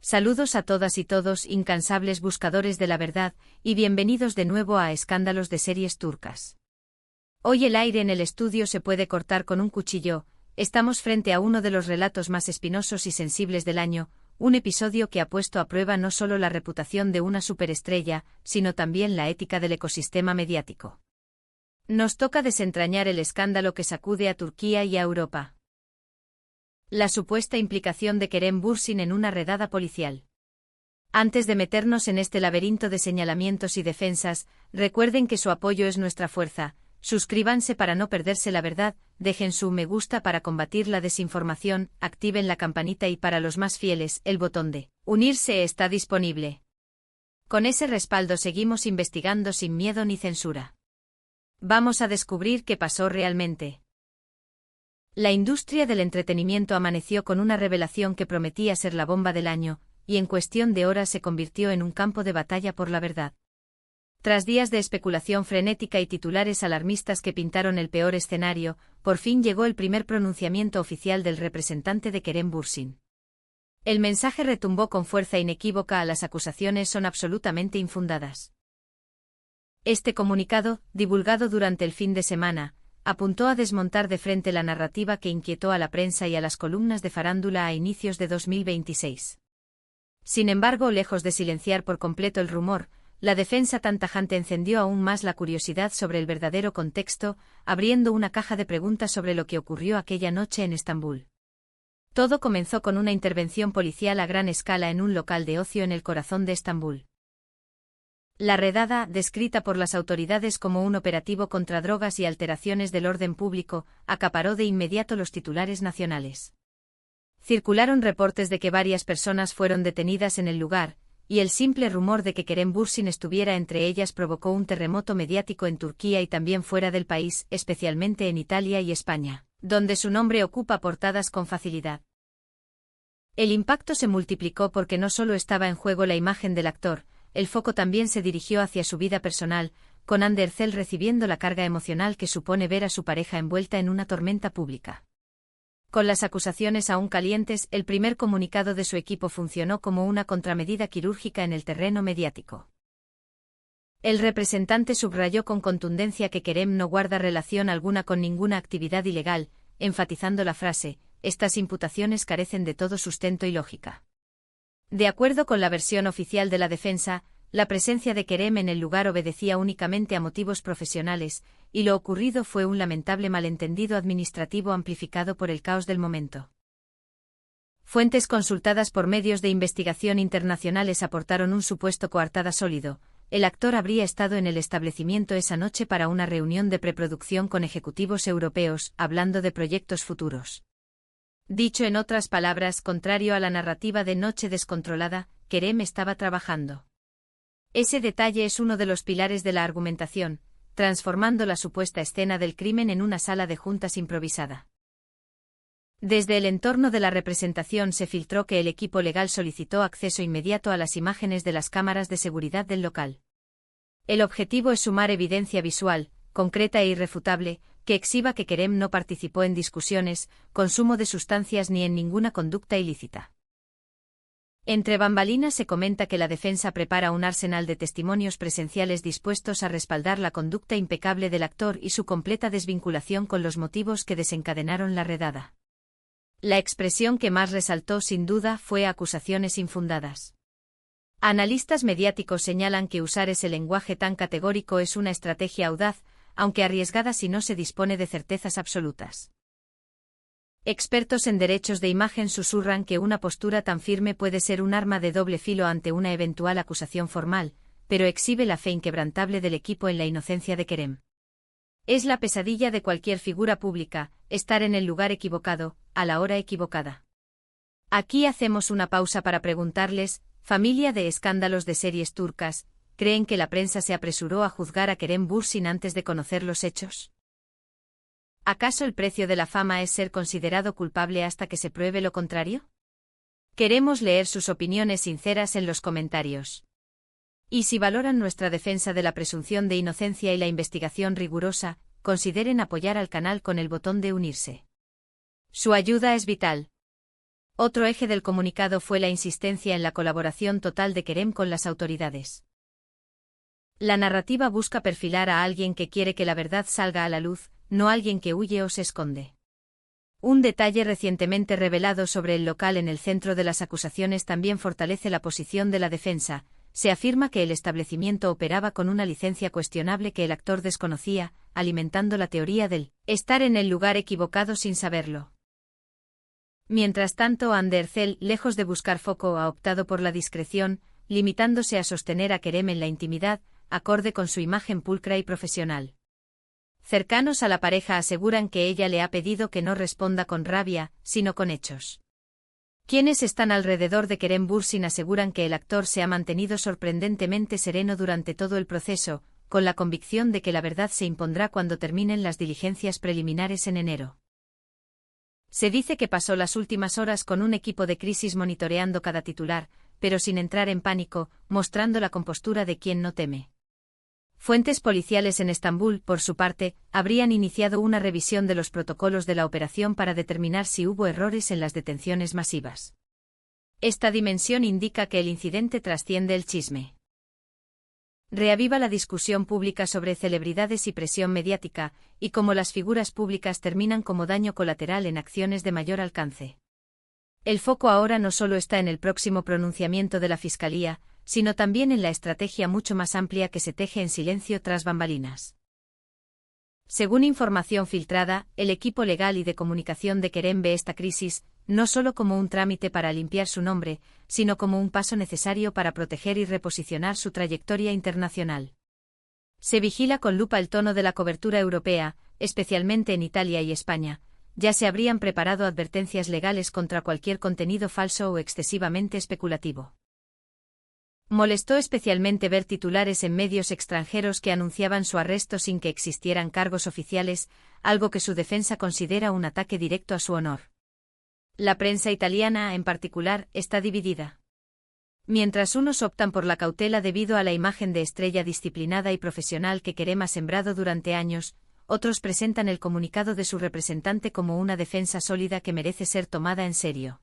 Saludos a todas y todos, incansables buscadores de la verdad, y bienvenidos de nuevo a Escándalos de Series Turcas. Hoy el aire en el estudio se puede cortar con un cuchillo. Estamos frente a uno de los relatos más espinosos y sensibles del año, un episodio que ha puesto a prueba no solo la reputación de una superestrella, sino también la ética del ecosistema mediático. Nos toca desentrañar el escándalo que sacude a Turquía y a Europa. La supuesta implicación de Kerem Bürsin en una redada policial. Antes de meternos en este laberinto de señalamientos y defensas, recuerden que su apoyo es nuestra fuerza. Suscríbanse para no perderse la verdad, dejen su me gusta para combatir la desinformación, activen la campanita y para los más fieles, el botón de unirse está disponible. Con ese respaldo seguimos investigando sin miedo ni censura. Vamos a descubrir qué pasó realmente. La industria del entretenimiento amaneció con una revelación que prometía ser la bomba del año, y en cuestión de horas se convirtió en un campo de batalla por la verdad. Tras días de especulación frenética y titulares alarmistas que pintaron el peor escenario, por fin llegó el primer pronunciamiento oficial del representante de Kerem Bürsin. El mensaje retumbó con fuerza inequívoca: las acusaciones son absolutamente infundadas. Este comunicado, divulgado durante el fin de semana, apuntó a desmontar de frente la narrativa que inquietó a la prensa y a las columnas de farándula a inicios de 2026. Sin embargo, lejos de silenciar por completo el rumor, la defensa tan tajante encendió aún más la curiosidad sobre el verdadero contexto, abriendo una caja de preguntas sobre lo que ocurrió aquella noche en Estambul. Todo comenzó con una intervención policial a gran escala en un local de ocio en el corazón de Estambul. La redada, descrita por las autoridades como un operativo contra drogas y alteraciones del orden público, acaparó de inmediato los titulares nacionales. Circularon reportes de que varias personas fueron detenidas en el lugar, y el simple rumor de que Kerem Bürsin estuviera entre ellas provocó un terremoto mediático en Turquía y también fuera del país, especialmente en Italia y España, donde su nombre ocupa portadas con facilidad. El impacto se multiplicó porque no solo estaba en juego la imagen del actor, el foco también se dirigió hacia su vida personal, con Hande Erçel recibiendo la carga emocional que supone ver a su pareja envuelta en una tormenta pública. Con las acusaciones aún calientes, el primer comunicado de su equipo funcionó como una contramedida quirúrgica en el terreno mediático. El representante subrayó con contundencia que Kerem no guarda relación alguna con ninguna actividad ilegal, enfatizando la frase: estas imputaciones carecen de todo sustento y lógica. De acuerdo con la versión oficial de la defensa, la presencia de Kerem en el lugar obedecía únicamente a motivos profesionales, y lo ocurrido fue un lamentable malentendido administrativo amplificado por el caos del momento. Fuentes consultadas por medios de investigación internacionales aportaron un supuesto coartada sólido: el actor habría estado en el establecimiento esa noche para una reunión de preproducción con ejecutivos europeos, hablando de proyectos futuros. Dicho en otras palabras, contrario a la narrativa de Noche descontrolada, Kerem estaba trabajando. Ese detalle es uno de los pilares de la argumentación, transformando la supuesta escena del crimen en una sala de juntas improvisada. Desde el entorno de la representación se filtró que el equipo legal solicitó acceso inmediato a las imágenes de las cámaras de seguridad del local. El objetivo es sumar evidencia visual, concreta e irrefutable, que exhiba que Kerem no participó en discusiones, consumo de sustancias ni en ninguna conducta ilícita. Entre bambalinas se comenta que la defensa prepara un arsenal de testimonios presenciales dispuestos a respaldar la conducta impecable del actor y su completa desvinculación con los motivos que desencadenaron la redada. La expresión que más resaltó sin duda fue acusaciones infundadas. Analistas mediáticos señalan que usar ese lenguaje tan categórico es una estrategia audaz, aunque arriesgada si no se dispone de certezas absolutas. Expertos en derechos de imagen susurran que una postura tan firme puede ser un arma de doble filo ante una eventual acusación formal, pero exhibe la fe inquebrantable del equipo en la inocencia de Kerem. Es la pesadilla de cualquier figura pública, estar en el lugar equivocado, a la hora equivocada. Aquí hacemos una pausa para preguntarles, familia de escándalos de series turcas, ¿creen que la prensa se apresuró a juzgar a Kerem Bürsin antes de conocer los hechos? ¿Acaso el precio de la fama es ser considerado culpable hasta que se pruebe lo contrario? Queremos leer sus opiniones sinceras en los comentarios. Y si valoran nuestra defensa de la presunción de inocencia y la investigación rigurosa, consideren apoyar al canal con el botón de unirse. Su ayuda es vital. Otro eje del comunicado fue la insistencia en la colaboración total de Kerem con las autoridades. La narrativa busca perfilar a alguien que quiere que la verdad salga a la luz, no alguien que huye o se esconde. Un detalle recientemente revelado sobre el local en el centro de las acusaciones también fortalece la posición de la defensa. Se afirma que el establecimiento operaba con una licencia cuestionable que el actor desconocía, alimentando la teoría del estar en el lugar equivocado sin saberlo. Mientras tanto, Andercel, lejos de buscar foco, ha optado por la discreción, limitándose a sostener a Kerem en la intimidad, acorde con su imagen pulcra y profesional. Cercanos a la pareja aseguran que ella le ha pedido que no responda con rabia, sino con hechos. Quienes están alrededor de Kerem Bürsin aseguran que el actor se ha mantenido sorprendentemente sereno durante todo el proceso, con la convicción de que la verdad se impondrá cuando terminen las diligencias preliminares en enero. Se dice que pasó las últimas horas con un equipo de crisis monitoreando cada titular, pero sin entrar en pánico, mostrando la compostura de quien no teme. Fuentes policiales en Estambul, por su parte, habrían iniciado una revisión de los protocolos de la operación para determinar si hubo errores en las detenciones masivas. Esta dimensión indica que el incidente trasciende el chisme. Reaviva la discusión pública sobre celebridades y presión mediática, y cómo las figuras públicas terminan como daño colateral en acciones de mayor alcance. El foco ahora no solo está en el próximo pronunciamiento de la Fiscalía, sino también en la estrategia mucho más amplia que se teje en silencio tras bambalinas. Según información filtrada, el equipo legal y de comunicación de Kerem ve esta crisis, no solo como un trámite para limpiar su nombre, sino como un paso necesario para proteger y reposicionar su trayectoria internacional. Se vigila con lupa el tono de la cobertura europea, especialmente en Italia y España. Ya se habrían preparado advertencias legales contra cualquier contenido falso o excesivamente especulativo. Molestó especialmente ver titulares en medios extranjeros que anunciaban su arresto sin que existieran cargos oficiales, algo que su defensa considera un ataque directo a su honor. La prensa italiana, en particular, está dividida. Mientras unos optan por la cautela debido a la imagen de estrella disciplinada y profesional que Kerem ha sembrado durante años, otros presentan el comunicado de su representante como una defensa sólida que merece ser tomada en serio.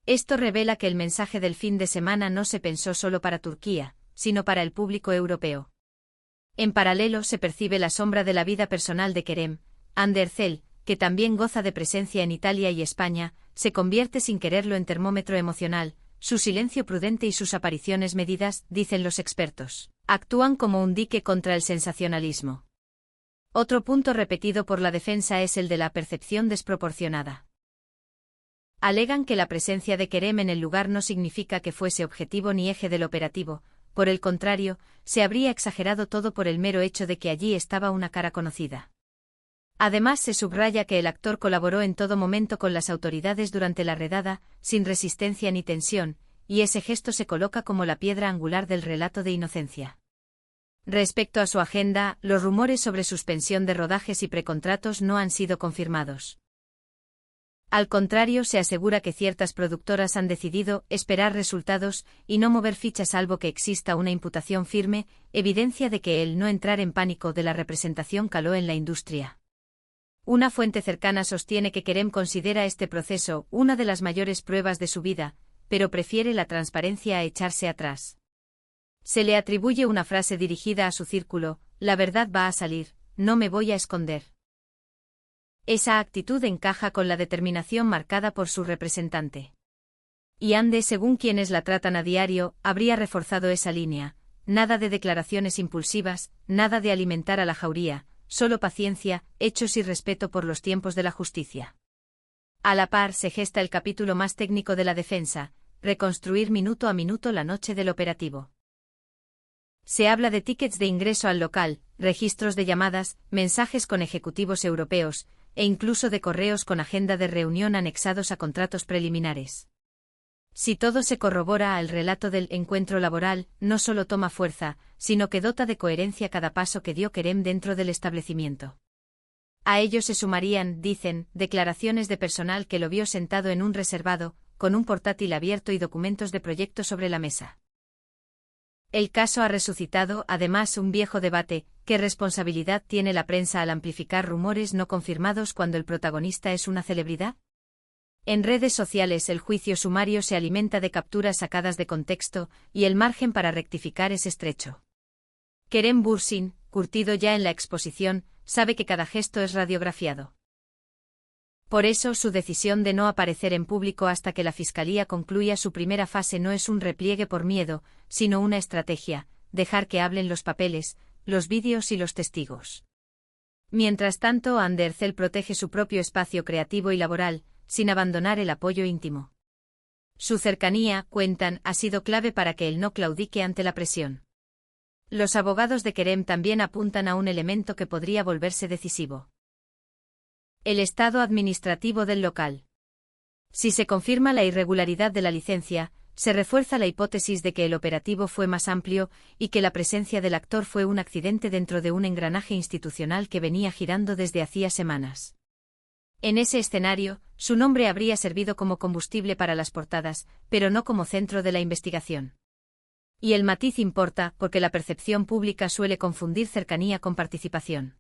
Esto revela que el mensaje del fin de semana no se pensó solo para Turquía, sino para el público europeo. En paralelo se percibe la sombra de la vida personal de Kerem. Andercel, que también goza de presencia en Italia y España, se convierte sin quererlo en termómetro emocional. Su silencio prudente y sus apariciones medidas, dicen los expertos, actúan como un dique contra el sensacionalismo. Otro punto repetido por la defensa es el de la percepción desproporcionada. Alegan que la presencia de Kerem en el lugar no significa que fuese objetivo ni eje del operativo, por el contrario, se habría exagerado todo por el mero hecho de que allí estaba una cara conocida. Además se subraya que el actor colaboró en todo momento con las autoridades durante la redada, sin resistencia ni tensión, y ese gesto se coloca como la piedra angular del relato de inocencia. Respecto a su agenda, los rumores sobre suspensión de rodajes y precontratos no han sido confirmados. Al contrario, se asegura que ciertas productoras han decidido esperar resultados y no mover fichas salvo que exista una imputación firme, evidencia de que el no entrar en pánico de la representación caló en la industria. Una fuente cercana sostiene que Kerem considera este proceso una de las mayores pruebas de su vida, pero prefiere la transparencia a echarse atrás. Se le atribuye una frase dirigida a su círculo: la verdad va a salir, no me voy a esconder. Esa actitud encaja con la determinación marcada por su representante. Y Ande, según quienes la tratan a diario, habría reforzado esa línea: nada de declaraciones impulsivas, nada de alimentar a la jauría, solo paciencia, hechos y respeto por los tiempos de la justicia. A la par se gesta el capítulo más técnico de la defensa: reconstruir minuto a minuto la noche del operativo. Se habla de tickets de ingreso al local, registros de llamadas, mensajes con ejecutivos europeos, e incluso de correos con agenda de reunión anexados a contratos preliminares. Si todo se corrobora, el relato del encuentro laboral no solo toma fuerza, sino que dota de coherencia cada paso que dio Kerem dentro del establecimiento. A ello se sumarían, dicen, declaraciones de personal que lo vio sentado en un reservado, con un portátil abierto y documentos de proyecto sobre la mesa. El caso ha resucitado, además, un viejo debate: ¿qué responsabilidad tiene la prensa al amplificar rumores no confirmados cuando el protagonista es una celebridad? En redes sociales el juicio sumario se alimenta de capturas sacadas de contexto, y el margen para rectificar es estrecho. Kerem Bürsin, curtido ya en la exposición, sabe que cada gesto es radiografiado. Por eso su decisión de no aparecer en público hasta que la Fiscalía concluya su primera fase no es un repliegue por miedo, sino una estrategia: dejar que hablen los papeles, los vídeos y los testigos. Mientras tanto, Andercel protege su propio espacio creativo y laboral, sin abandonar el apoyo íntimo. Su cercanía, cuentan, ha sido clave para que él no claudique ante la presión. Los abogados de Kerem también apuntan a un elemento que podría volverse decisivo: el estado administrativo del local. Si se confirma la irregularidad de la licencia, se refuerza la hipótesis de que el operativo fue más amplio y que la presencia del actor fue un accidente dentro de un engranaje institucional que venía girando desde hacía semanas. En ese escenario, su nombre habría servido como combustible para las portadas, pero no como centro de la investigación. Y el matiz importa, porque la percepción pública suele confundir cercanía con participación.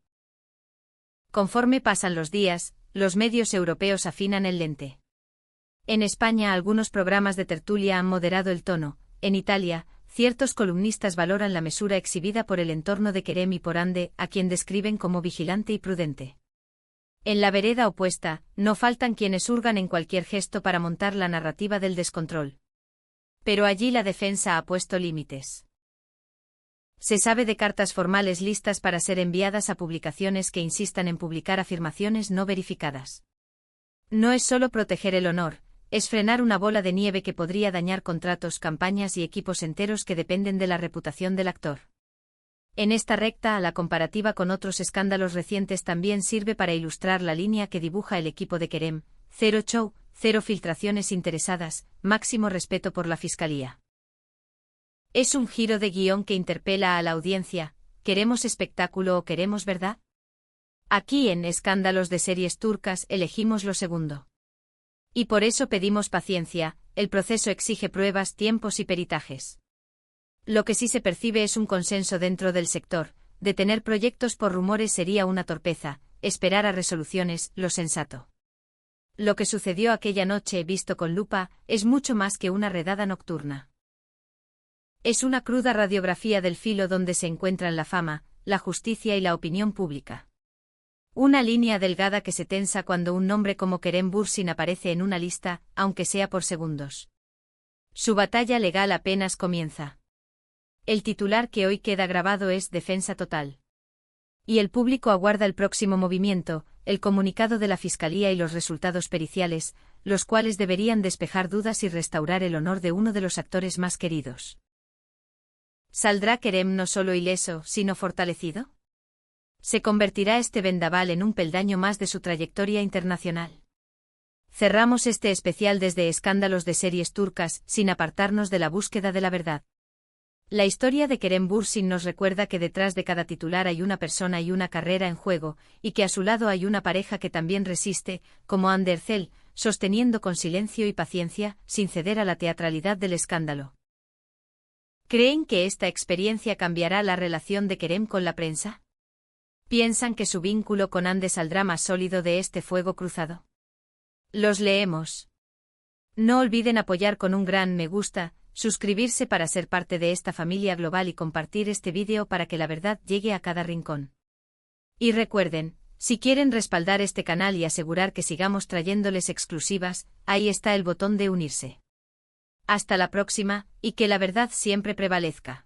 Conforme pasan los días, los medios europeos afinan el lente. En España algunos programas de tertulia han moderado el tono. En Italia, ciertos columnistas valoran la mesura exhibida por el entorno de Kerem y por Ande, a quien describen como vigilante y prudente. En la vereda opuesta, no faltan quienes hurgan en cualquier gesto para montar la narrativa del descontrol. Pero allí la defensa ha puesto límites. Se sabe de cartas formales listas para ser enviadas a publicaciones que insistan en publicar afirmaciones no verificadas. No es solo proteger el honor, es frenar una bola de nieve que podría dañar contratos, campañas y equipos enteros que dependen de la reputación del actor. En esta recta, la comparativa con otros escándalos recientes también sirve para ilustrar la línea que dibuja el equipo de Kerem: cero show, cero filtraciones interesadas, máximo respeto por la Fiscalía. Es un giro de guión que interpela a la audiencia: ¿queremos espectáculo o queremos verdad? Aquí en Escándalos de Series Turcas elegimos lo segundo. Y por eso pedimos paciencia: el proceso exige pruebas, tiempos y peritajes. Lo que sí se percibe es un consenso dentro del sector: detener proyectos por rumores sería una torpeza, esperar a resoluciones, lo sensato. Lo que sucedió aquella noche, visto con lupa, es mucho más que una redada nocturna. Es una cruda radiografía del filo donde se encuentran la fama, la justicia y la opinión pública. Una línea delgada que se tensa cuando un nombre como Kerem Bürsin aparece en una lista, aunque sea por segundos. Su batalla legal apenas comienza. El titular que hoy queda grabado es defensa total. Y el público aguarda el próximo movimiento, el comunicado de la Fiscalía y los resultados periciales, los cuales deberían despejar dudas y restaurar el honor de uno de los actores más queridos. ¿Saldrá Kerem no solo ileso, sino fortalecido? ¿Se convertirá este vendaval en un peldaño más de su trayectoria internacional? Cerramos este especial desde Escándalos de Series Turcas, sin apartarnos de la búsqueda de la verdad. La historia de Kerem Bürsin nos recuerda que detrás de cada titular hay una persona y una carrera en juego, y que a su lado hay una pareja que también resiste, como Andercel, sosteniendo con silencio y paciencia, sin ceder a la teatralidad del escándalo. ¿Creen que esta experiencia cambiará la relación de Kerem con la prensa? ¿Piensan que su vínculo con Ande saldrá más sólido de este fuego cruzado? Los leemos. No olviden apoyar con un gran me gusta, suscribirse para ser parte de esta familia global y compartir este vídeo para que la verdad llegue a cada rincón. Y recuerden, si quieren respaldar este canal y asegurar que sigamos trayéndoles exclusivas, ahí está el botón de unirse. Hasta la próxima, y que la verdad siempre prevalezca.